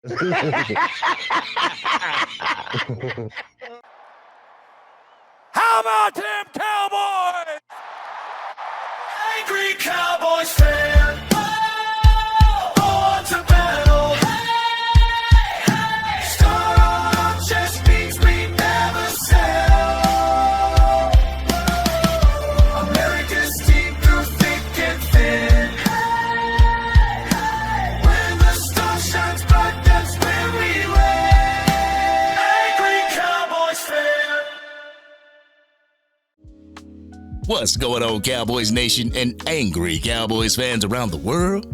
How about them Cowboys? Angry Cowboys fan, born to battle. Star on chest beats we never sell. America's team through thick and thin. When the star shines bright, that's when we win. Angry Cowboys fan. What's going on, Cowboys Nation and angry Cowboys fans around the world?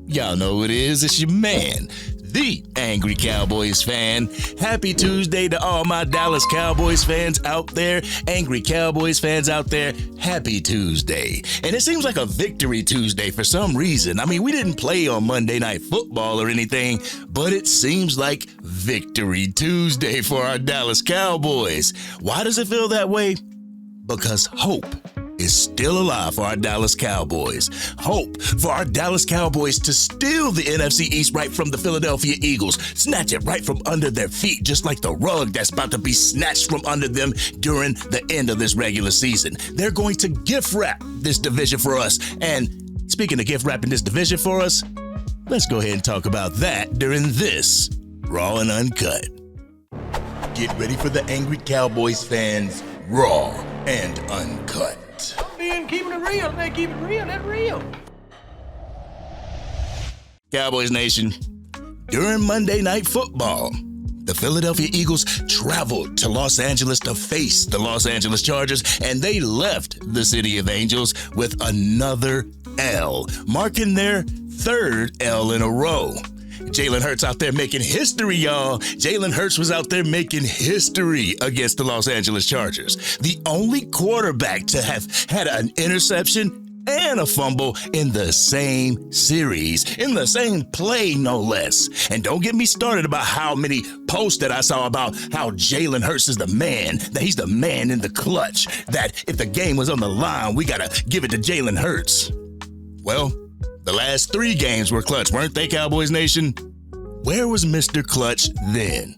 Y'all know who it is. It's your man, the Angry Cowboys fan. Happy Tuesday to all my Dallas Cowboys fans out there, angry Cowboys fans out there. Happy Tuesday. And it seems like a victory Tuesday for some reason. I mean, we didn't play on Monday Night Football or anything, but it seems like Victory Tuesday for our Dallas Cowboys. Why does it feel that way? Because hope is still alive for our Dallas Cowboys. Hope for our Dallas Cowboys to steal the NFC East right from the Philadelphia Eagles, snatch it right from under their feet, just like the rug that's about to be snatched from under them during the end of this regular season. They're going to gift wrap this division for us. And speaking of gift wrapping this division for us, let's go ahead and talk about that during this Raw and Uncut. Get ready for the angry Cowboys fans, Raw and Uncut. Keeping it real, they keep it real, that's real. Cowboys Nation, during Monday Night Football, the Philadelphia Eagles traveled to Los Angeles to face the Los Angeles Chargers, and they left the City of Angels with another L, marking their third L in a row. Jalen Hurts out there making history, y'all. Jalen Hurts was out there making history against the Los Angeles Chargers. The only quarterback to have had an interception and a fumble in the same series, in the same play, no less. And don't get me started about how many posts that I saw about how Jalen Hurts is the man, that he's the man in the clutch, that if the game was on the line, we got to give it to Jalen Hurts. Well, the last 3 games were clutch, weren't they, Cowboys Nation? Where was Mr. Clutch then?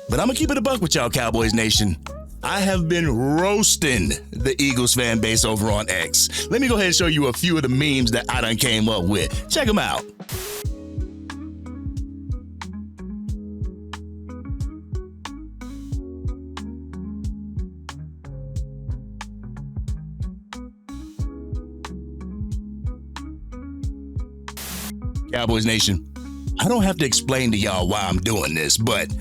But I'm going to keep it a buck with y'all, Cowboys Nation. I have been roasting the Eagles fan base over on X. Let me go ahead and show you a few of the memes that I done came up with. Check them out. Cowboys Nation, I don't have to explain to y'all why I'm doing this, but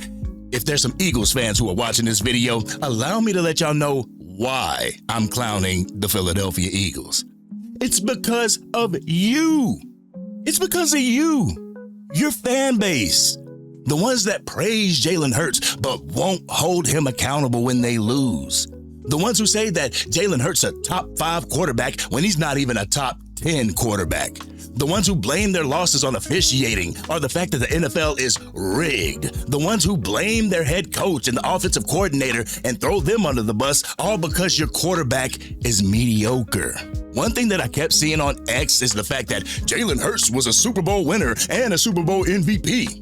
if there's some Eagles fans who are watching this video, allow me to let y'all know why I'm clowning the Philadelphia Eagles. It's because of you. It's because of you, your fan base, the ones that praise Jalen Hurts but won't hold him accountable when they lose. The ones who say that Jalen Hurts a top 5 quarterback when he's not even a top 10 quarterback. The ones who blame their losses on officiating or the fact that the NFL is rigged. The ones who blame their head coach and the offensive coordinator and throw them under the bus all because your quarterback is mediocre. One thing that I kept seeing on X is the fact that Jalen Hurts was a Super Bowl winner and a Super Bowl MVP.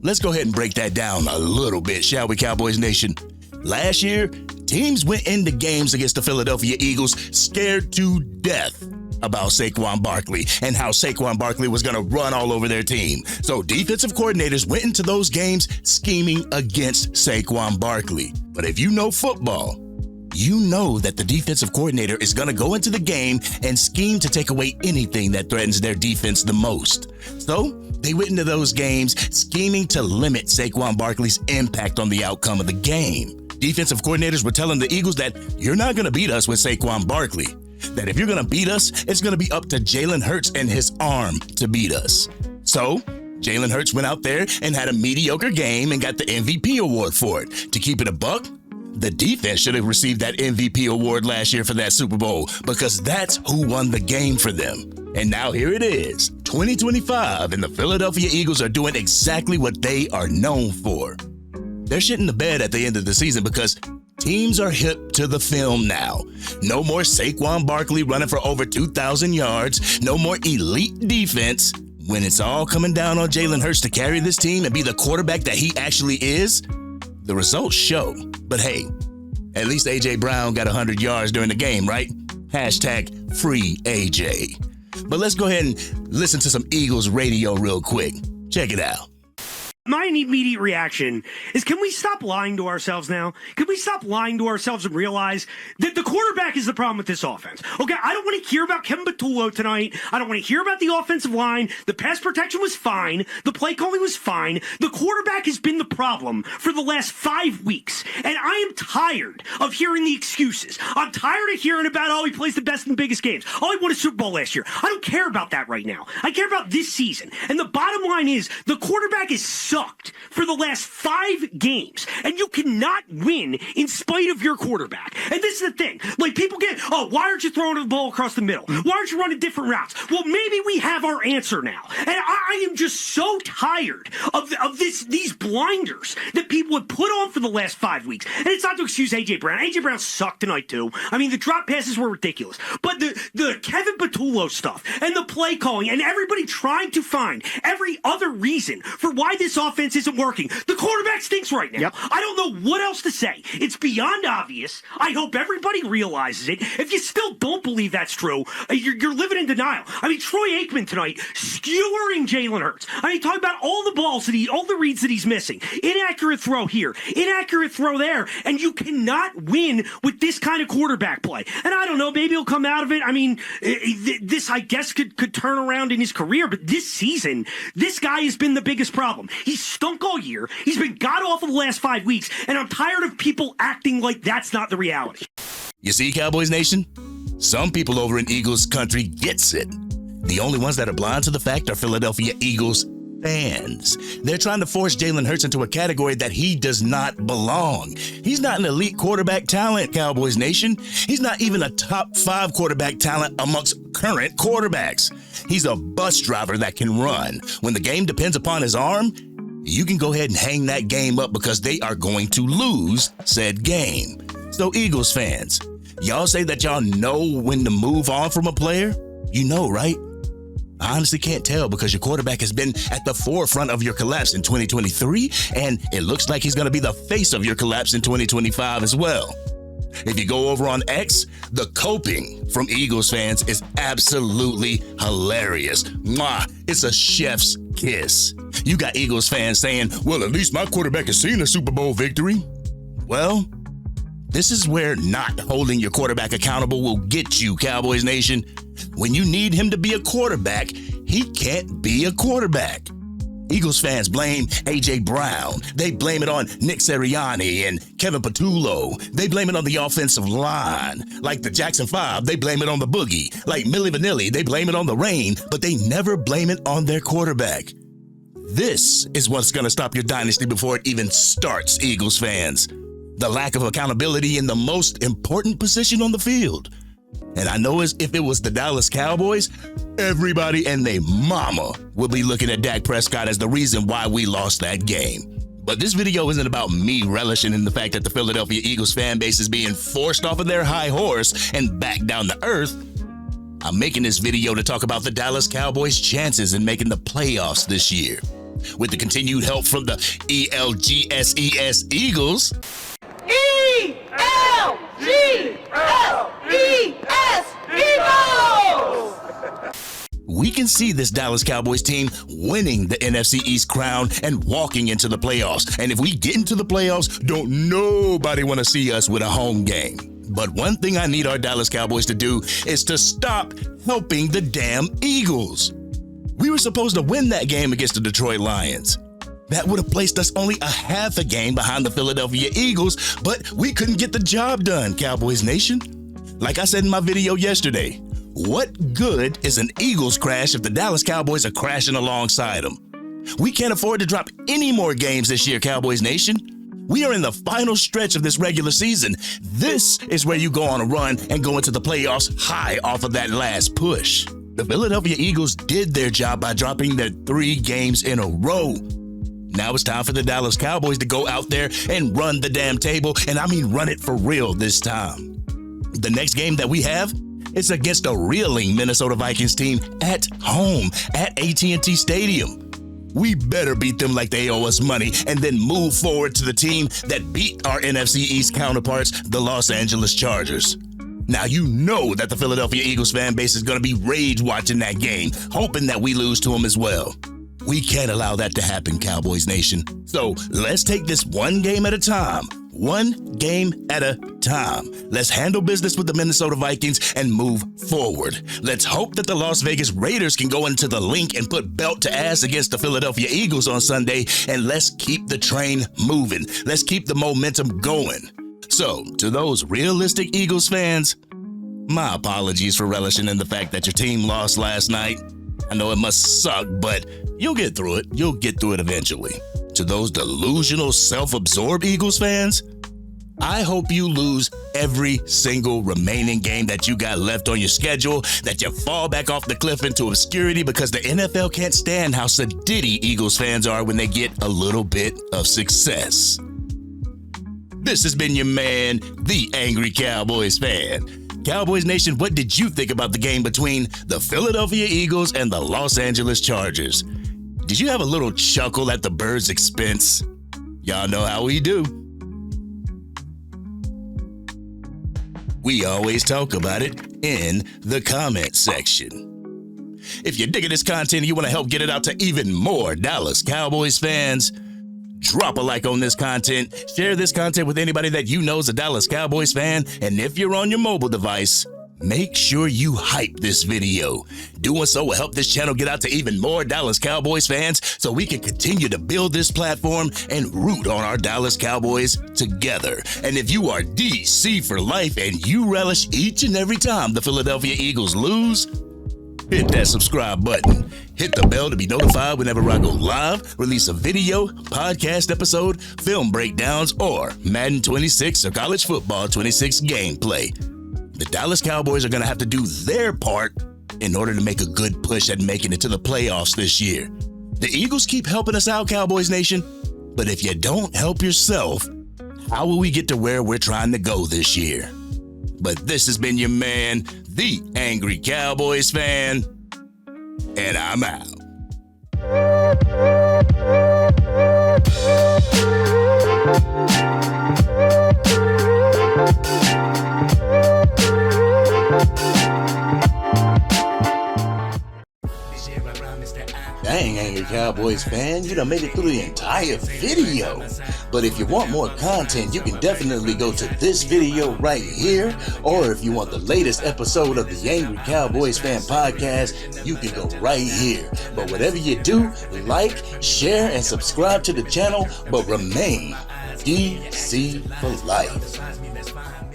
Let's go ahead and break that down a little bit, shall we, Cowboys Nation? Last year, teams went into games against the Philadelphia Eagles scared to death about Saquon Barkley and how Saquon Barkley was going to run all over their team. So defensive coordinators went into those games scheming against Saquon Barkley. But if you know football, you know that the defensive coordinator is going to go into the game and scheme to take away anything that threatens their defense the most. So they went into those games scheming to limit Saquon Barkley's impact on the outcome of the game. Defensive coordinators were telling the Eagles that you're not going to beat us with Saquon Barkley. That if you're going to beat us, it's going to be up to Jalen Hurts and his arm to beat us. So Jalen Hurts went out there and had a mediocre game and got the MVP award for it. To keep it a buck, the defense should have received that MVP award last year for that Super Bowl because that's who won the game for them. And now here it is, 2025, and the Philadelphia Eagles are doing exactly what they are known for. They're shitting the bed at the end of the season because teams are hip to the film now. No more Saquon Barkley running for over 2,000 yards. No more elite defense. When it's all coming down on Jalen Hurts to carry this team and be the quarterback that he actually is, the results show. But hey, at least A.J. Brown got 100 yards during the game, right? Hashtag free AJ. But let's go ahead and listen to some Eagles radio real quick. Check it out. My immediate reaction is, can we stop lying to ourselves now? Can we stop lying to ourselves and realize that the quarterback is the problem with this offense? Okay, I don't want to hear about Kevin Patullo tonight. I don't want to hear about the offensive line. The pass protection was fine. The play calling was fine. The quarterback has been the problem for the last 5 weeks. And I am tired of hearing the excuses. I'm tired of hearing about, oh, he plays the best and biggest games. Oh, he won a Super Bowl last year. I don't care about that right now. I care about this season. And the bottom line is, the quarterback is sucked for the last 5 games, and you cannot win in spite of your quarterback. And this is the thing. Like, people get, oh, why aren't you throwing the ball across the middle? Why aren't you running different routes? Well, maybe we have our answer now. And I am just so tired of these blinders that people have put on for the last 5 weeks. And it's not to excuse A.J. Brown. A.J. Brown sucked tonight, too. I mean, the drop passes were ridiculous. But the Kevin Patullo stuff and the play calling and everybody trying to find every other reason for why this offense isn't working. The quarterback stinks right now. Yep. I don't know what else to say. It's beyond obvious. I hope everybody realizes it. If you still don't believe that's true, you're living in denial. I mean, Troy Aikman tonight skewering Jalen Hurts. I mean, talking about all the balls all the reads that he's missing. Inaccurate throw here, inaccurate throw there, and you cannot win with this kind of quarterback play. And I don't know, maybe he'll come out of it. I mean, this, I guess, could turn around in his career, but this season, this guy has been the biggest problem. He's stunk all year. He's been god-awful the last 5 weeks, and I'm tired of people acting like that's not the reality. You see, Cowboys Nation? Some people over in Eagles country gets it. The only ones that are blind to the fact are Philadelphia Eagles fans. They're trying to force Jalen Hurts into a category that he does not belong. He's not an elite quarterback talent, Cowboys Nation. He's not even a top 5 quarterback talent amongst current quarterbacks. He's a bus driver that can run. When the game depends upon his arm, you can go ahead and hang that game up because they are going to lose said game. So Eagles fans, y'all say that y'all know when to move on from a player? You know, right? I honestly can't tell because your quarterback has been at the forefront of your collapse in 2023, and it looks like he's going to be the face of your collapse in 2025 as well. If you go over on X, the coping from Eagles fans is absolutely hilarious. Mwah, it's a chef's kiss. You got Eagles fans saying, well, at least my quarterback has seen a Super Bowl victory. Well, this is where not holding your quarterback accountable will get you, Cowboys Nation. When you need him to be a quarterback, he can't be a quarterback. Eagles fans blame A.J. Brown. They blame it on Nick Sirianni and Kevin Patullo. They blame it on the offensive line. Like the Jackson 5, they blame it on the boogie. Like Milli Vanilli, they blame it on the rain, but they never blame it on their quarterback. This is what's going to stop your dynasty before it even starts, Eagles fans. The lack of accountability in the most important position on the field. And I know if it was the Dallas Cowboys, everybody and their mama would be looking at Dak Prescott as the reason why we lost that game. But this video isn't about me relishing in the fact that the Philadelphia Eagles fan base is being forced off of their high horse and back down to earth. I'm making this video to talk about the Dallas Cowboys' chances in making the playoffs this year. With the continued help from the ELGSES Eagles. ELGSES Eagles! We can see this Dallas Cowboys team winning the NFC East crown and walking into the playoffs. And if we get into the playoffs, don't nobody want to see us with a home game. But one thing I need our Dallas Cowboys to do is to stop helping the damn Eagles. We were supposed to win that game against the Detroit Lions. That would have placed us only a half a game behind the Philadelphia Eagles, but we couldn't get the job done, Cowboys Nation. Like I said in my video yesterday, what good is an Eagles crash if the Dallas Cowboys are crashing alongside them? We can't afford to drop any more games this year, Cowboys Nation. We are in the final stretch of this regular season. This is where you go on a run and go into the playoffs high off of that last push. The Philadelphia Eagles did their job by dropping their 3 games in a row. Now it's time for the Dallas Cowboys to go out there and run the damn table, and I mean run it for real this time. The next game that we have It's against a reeling Minnesota Vikings team at home at AT&T Stadium. We better beat them like they owe us money and then move forward to the team that beat our NFC East counterparts, the Los Angeles Chargers. Now, you know that the Philadelphia Eagles fan base is going to be rage watching that game, hoping that we lose to them as well. We can't allow that to happen, Cowboys Nation. So let's take this one game at a time. One game at a time. Let's handle business with the Minnesota Vikings and move forward. Let's hope that the Las Vegas Raiders can go into the link and put belt to ass against the Philadelphia Eagles on Sunday, and let's keep the train moving. Let's keep the momentum going. So, to those realistic Eagles fans, my apologies for relishing in the fact that your team lost last night. I know it must suck, but you'll get through it. You'll get through it eventually. To those delusional, self-absorbed Eagles fans, I hope you lose every single remaining game that you got left on your schedule, that you fall back off the cliff into obscurity because the NFL can't stand how sedity Eagles fans are when they get a little bit of success. This has been your man, the Angry Cowboys fan. Cowboys Nation, what did you think about the game between the Philadelphia Eagles and the Los Angeles Chargers? Did you have a little chuckle at the Birds' expense? Y'all know how we do. We always talk about it in the comment section. If you're digging this content and you want to help get it out to even more Dallas Cowboys fans, drop a like on this content, share this content with anybody that you know is a Dallas Cowboys fan, and if you're on your mobile device, make sure you hype this video. Doing so will help this channel get out to even more Dallas Cowboys fans so we can continue to build this platform and root on our Dallas Cowboys together. And if you are DC for life and you relish each and every time the Philadelphia Eagles lose, hit that subscribe button. Hit the bell to be notified whenever I go live, release a video, podcast episode, film breakdowns, or Madden 26 or College Football 26 gameplay. The Dallas Cowboys are going to have to do their part in order to make a good push at making it to the playoffs this year. The Eagles keep helping us out, Cowboys Nation, but if you don't help yourself, how will we get to where we're trying to go this year? But this has been your man, the Angry Cowboys fan, and I'm out. Dang, Angry Cowboys fan, you done made it through the entire video. But if you want more content, you can definitely go to this video right here. Or if you want the latest episode of the Angry Cowboys Fan Podcast, you can go right here. But whatever you do, like, share, and subscribe to the channel, but remain DC for life.